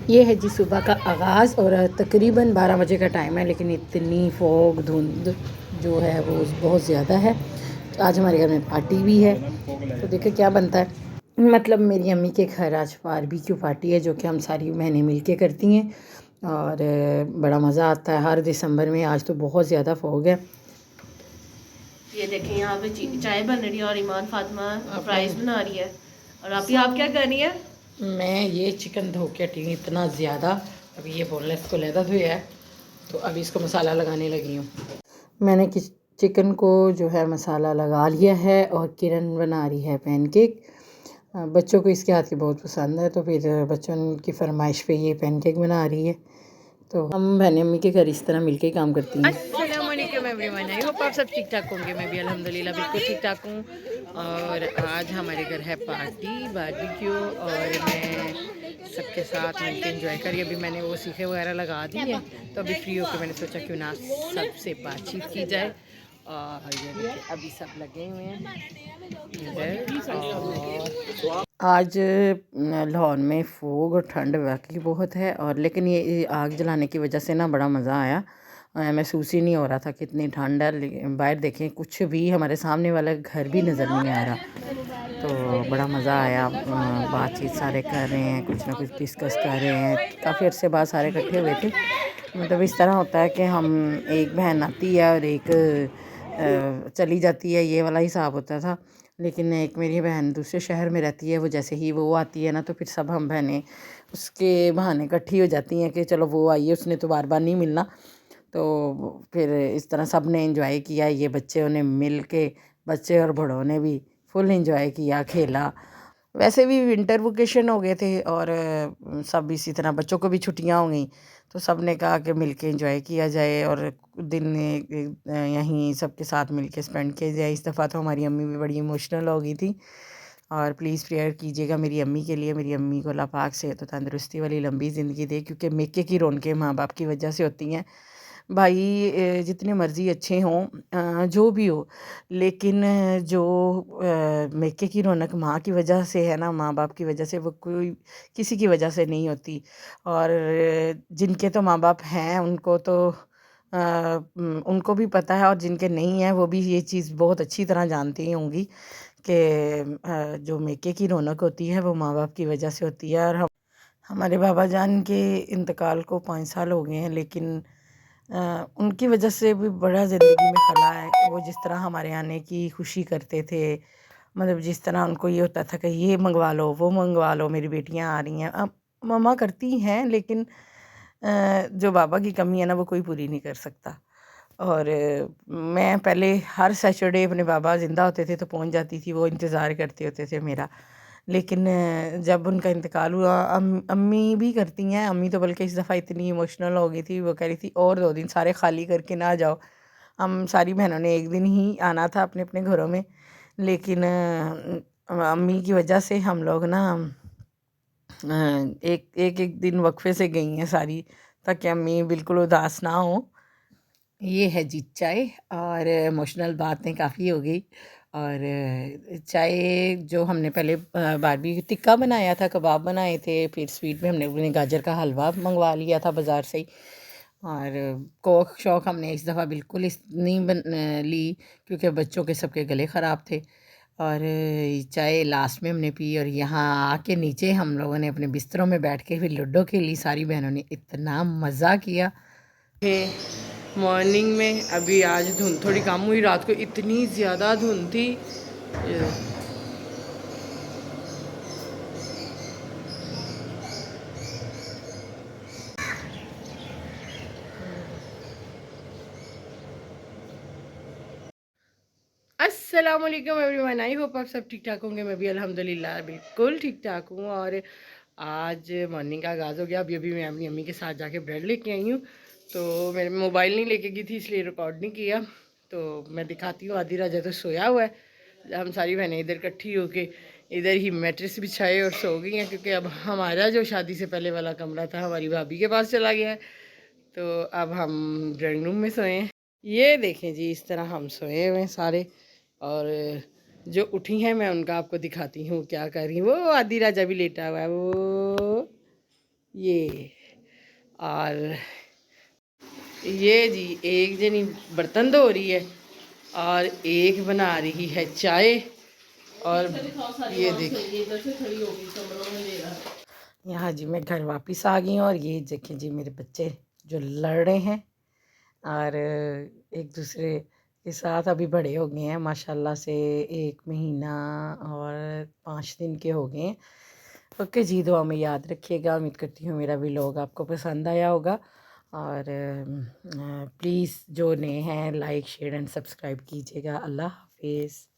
ये है जी सुबह का आगाज़ और तकरीबन 12 बजे का टाइम है, लेकिन इतनी फॉग धुंध जो है वो बहुत ज़्यादा है। तो आज हमारे घर में पार्टी भी है, तो देखिए क्या बनता है। मतलब मेरी अम्मी के घर आज बारबेक्यू पार्टी है, जो कि हम सारी बहनें मिलके करती हैं और बड़ा मज़ा आता है हर दिसंबर में। आज तो बहुत ज़्यादा फॉग है। ये देखें यहाँ पे चाय बन रही है और ईमान फातिमा फ्राइज बना रही है। और आप क्या कर रही है? मैं ये चिकन धो के हटी हूँ इतना ज़्यादा। अभी ये बोनलेस को लहदा धोया है, तो अभी इसको मसाला लगाने लगी हूँ। मैंने चिकन को जो है मसाला लगा लिया है और किरण बना रही है पैनकेक। बच्चों को इसके हाथ की बहुत पसंद है, तो फिर बच्चों की फरमाइश पे ये पैनकेक बना रही है। तो हम बहन अम्मी के घर इस तरह मिलके ही काम करती हैं। अस्सलाम वालेकुम एवरीवन, आई होप आप सब ठीक ठाक होंगे। मैं भी अल्हम्दुलिल्लाह बिल्कुल ठीक ठाक हूँ। और आज हमारे घर है पार्टी बारबेक्यू और मैं सबके साथ मिलकर एंजॉय करी। अभी मैंने वो सीखे वगैरह लगा दी है, तो अभी फ्री होकर मैंने सोचा क्यों ना सबसे बातचीत की जाए। और ये देखिए अभी सब लगे हुए हैं इधर। आज लाहौर में फोग और ठंड वाकई बहुत है, और लेकिन ये आग जलाने की वजह से ना बड़ा मज़ा आया। महसूस ही नहीं हो रहा था कितनी ठंड है। बाहर देखें कुछ भी हमारे सामने वाला घर भी नज़र नहीं आ रहा, तो बड़ा मज़ा आया। बातचीत सारे कर रहे हैं, कुछ ना कुछ डिस्कस कर रहे हैं। काफ़ी अर्से बाद सारे इकट्ठे हुए थे। मतलब इस तरह होता है कि हम एक बहन आती है और एक चली जाती है, ये वाला हिसाब होता था। लेकिन एक मेरी बहन दूसरे शहर में रहती है, वो जैसे ही वो आती है ना, तो फिर सब हम बहनें उसके बहाने इकट्ठी हो जाती हैं कि चलो वो आई है, उसने तो बार बार नहीं मिलना। तो फिर इस तरह सब ने एंजॉय किया। ये बच्चों ने मिल के, बच्चे और बड़ों ने भी फुल एंजॉय किया, खेला। वैसे भी विंटर वेकेशन हो गए थे और सब इसी तरह बच्चों को भी छुट्टियां हो गई, तो सब ने कहा कि मिलके एंजॉय किया जाए और दिन यहीं सबके साथ मिलके स्पेंड किया जाए। इस दफ़ा तो हमारी अम्मी भी बड़ी इमोशनल हो गई थी, और प्लीज़ प्रेयर कीजिएगा मेरी अम्मी के लिए। मेरी अम्मी को अल्लाह पाक सेहत और तंदुरुस्ती वाली लंबी ज़िंदगी दे, क्योंकि मेके की रौनकें माँ बाप की वजह से होती हैं। भाई जितने मर्ज़ी अच्छे हों, जो भी हो, लेकिन जो मेके की रौनक माँ की वजह से है ना, माँ बाप की वजह से, वो कोई किसी की वजह से नहीं होती। और जिनके तो माँ बाप हैं उनको तो उनको भी पता है, और जिनके नहीं हैं वो भी ये चीज़ बहुत अच्छी तरह जानती ही होंगी कि जो मेके की रौनक होती है वो माँ बाप की वजह से होती है। और हमारे बाबा जान के इंतकाल को 5 साल हो गए हैं, लेकिन उनकी वजह से भी बड़ा ज़िंदगी में खला है। वो जिस तरह हमारे आने की खुशी करते थे, मतलब जिस तरह उनको ये होता था कि ये मंगवा लो, वो मंगवा लो, मेरी बेटियां आ रही हैं। अब मम्मा करती हैं, लेकिन जो बाबा की कमी है ना, वो कोई पूरी नहीं कर सकता। और मैं पहले हर सैटरडे अपने बाबा ज़िंदा होते थे तो पहुंच जाती थी, वो इंतज़ार करते होते थे मेरा। लेकिन जब उनका इंतकाल हुआ, अम्मी भी करती हैं। अम्मी तो बल्कि इस दफ़ा इतनी इमोशनल हो गई थी, वो कह रही थी और 2 दिन सारे खाली करके ना जाओ। हम सारी बहनों ने एक दिन ही आना था अपने अपने घरों में, लेकिन अम्मी की वजह से हम लोग ना एक एक एक दिन वक्फे से गई हैं सारी, ताकि अम्मी बिल्कुल उदास ना हो। ये है जी चाय, और इमोशनल बातें काफ़ी हो गई। और चाय जो हमने पहले बारबेक्यू टिक्का बनाया था, कबाब बनाए थे, फिर स्वीट में हमने गाजर का हलवा मंगवा लिया था बाज़ार से ही। और कोक शौक हमने इस दफ़ा बिल्कुल नहीं ली, क्योंकि बच्चों के सबके गले ख़राब थे। और चाय लास्ट में हमने पी, और यहाँ आके नीचे हम लोगों ने अपने बिस्तरों में बैठ के फिर लूडो खेली। सारी बहनों ने इतना मज़ा किया। मॉर्निंग में अभी आज धुंध थोड़ी कम हुई, रात को इतनी ज़्यादा धुंध थी। अस्सलाम वालेकुम एवरीवन, आई होप आप सब ठीक ठाक होंगे। मैं भी अल्हम्दुलिल्लाह बिल्कुल ठीक ठाक हूँ। और आज मॉर्निंग का आगाज़ हो गया। अभी अभी मैं अपनी अम्मी के साथ जाके ब्रेड लेके आई हूँ, तो मेरे मोबाइल नहीं लेके गई थी, इसलिए रिकॉर्ड नहीं किया। तो मैं दिखाती हूँ। आधी रात तो सोया हुआ है, हम सारी बहनें इधर इकट्ठी होके इधर ही मैट्रेस बिछाए और सो गई हैं, क्योंकि अब हमारा जो शादी से पहले वाला कमरा था हमारी भाभी के पास चला गया है, तो अब हम ड्राइंग रूम में सोए हैं। ये देखें जी, इस तरह हम सोए हुए हैं सारे। और जो उठी हैं मैं उनका आपको दिखाती हूँ क्या कर रही हूँ। वो आधी राजा भी लेटा हुआ है, वो ये और ये जी एक जनी बर्तन धो रही है और एक बना रही है चाय। और ये देखिए यहाँ जी मैं घर वापस आ गई हूँ और ये देखें जी मेरे बच्चे जो लड़ रहे हैं और एक दूसरे के साथ अभी बड़े हो गए हैं माशाल्लाह से। 1 महीना और 5 दिन के हो गए हैं। ओके जी, दुआ में याद रखिएगा। उम्मीद करती हूँ मेरा व्लॉग आपको पसंद आया होगा और प्लीज़ जो नए हैं लाइक शेयर एंड सब्सक्राइब कीजिएगा। अल्लाह हाफिज़।